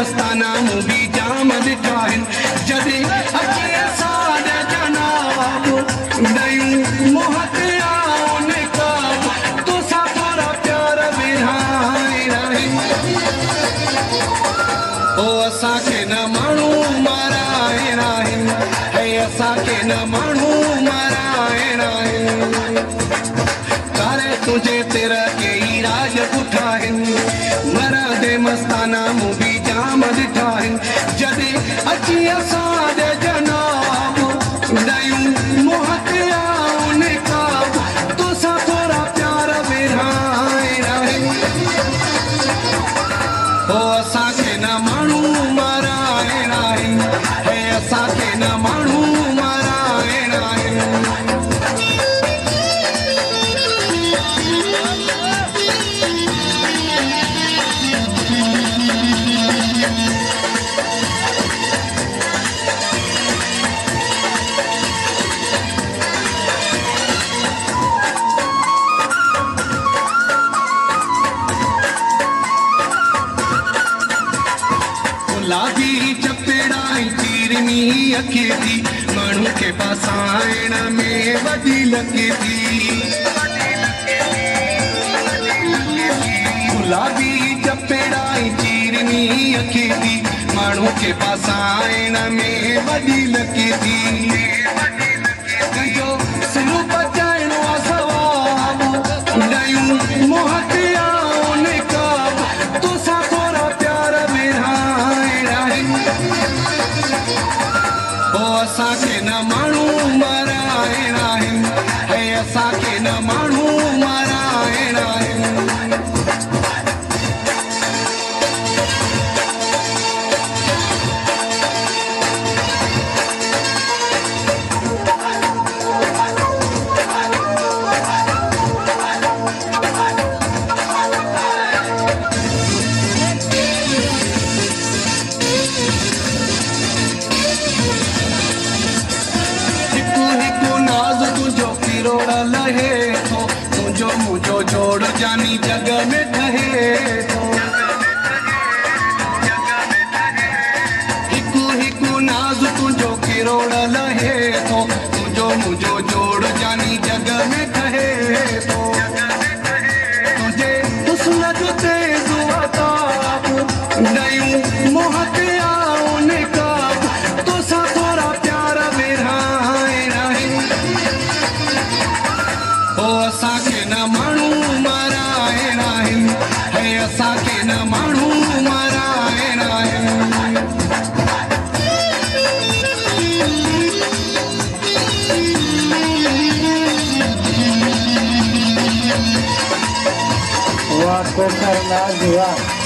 मस्ताना movie जाम ॾिठा आहिनि जॾहिं अची असां जनाब नयूं मोहत आऊं निकाब तोसां थोरा प्यार विरहाइणा आहिनि ओ असांखे न माण्हू माराइणा आहिनि हे असांखे न माण्हू माराइणा आहिनि तारे तुझे तेरा के ही राज पुठा आहिनि मरादे मस्ताना मूवी जाम ॾिठा आहिनि जॾहिं अची असां जनाब नयूं मोहत आऊं निकाब तोसां थोरा प्यार विरहाइणा आहिनि ओ असांखे न माण्हू माराइणा आहिनि हे असांखे न माण्हू माराइणा आहिनि लागी चपेड़ाई चीरनी अखे थी माण्हू खे पासाइण में वॾी लॻे थी गुलाबी चपेड़ाई चीरनी अखे थी माण्हू खे पासाइण में वॾी लॻे थी कंहिंजो सिर बचाइणो आहे सवाबु नयूं मोहत आऊं निकाब तोसां थोरा प्यार विरहाइणा आहिनि ओ असांखे न माण्हू माराइणा आहिनि हे असांखे न माण्हू माराइणा आहिनि लहे थो तुंहिंजो मुंहिंजो जोड़ जानी जग में ठहे थो हिकु हिकु नाज़ तुंहिंजो किरोड़ लहे थो तुंहिंजो मुंहिंजो जोड़ जानी जग में ठहे थो तुंहिंजे हुस्न जो तेज़ अताब नयूं मोहत आऊं निकाब तोसां थोरा प्यार विरहाइणा आहिनि ओ असांखे न माण्हू माराइणा आहिनि हे असांखे न माण्हू माराइणा आहिनि वाह कोकर नाज़ वाह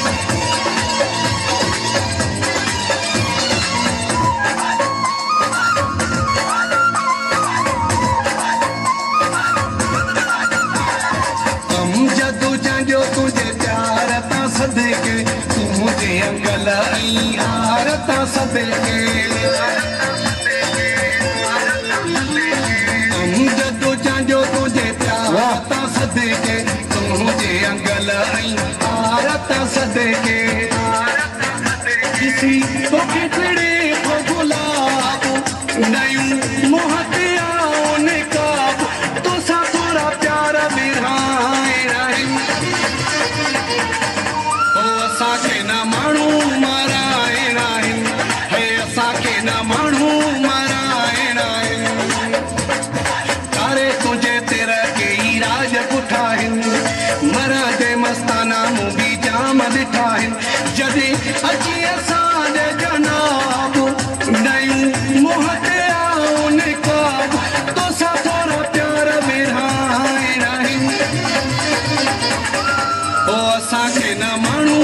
तुझे प्यार ता सदके तू मुझे अंगल आई हार ता सदके हम जदो चांजो तुझे प्यार ता सदके तू मुझे अंगल आई हार ता सदके किसी तो खिचड़े को गुलाब नयूं मोहत आऊं निकाब तोसां थोरा प्यार विरहाइणा आहिनि असांखे न माण्हू माराइणा आहिनि हे असांखे न माण्हू माराइणा आहिनि तारे तुंहिंजे तेर के ही राज पुठा आहिनि मरादे मस्ताना मूवी जाम ॾिठा आहिनि जॾहिं अची असां जनाब नयूं मोहत आऊं निकाब तोसां थोरा प्यार विरहाइणा आहिनि ओ असांखे न माण्हू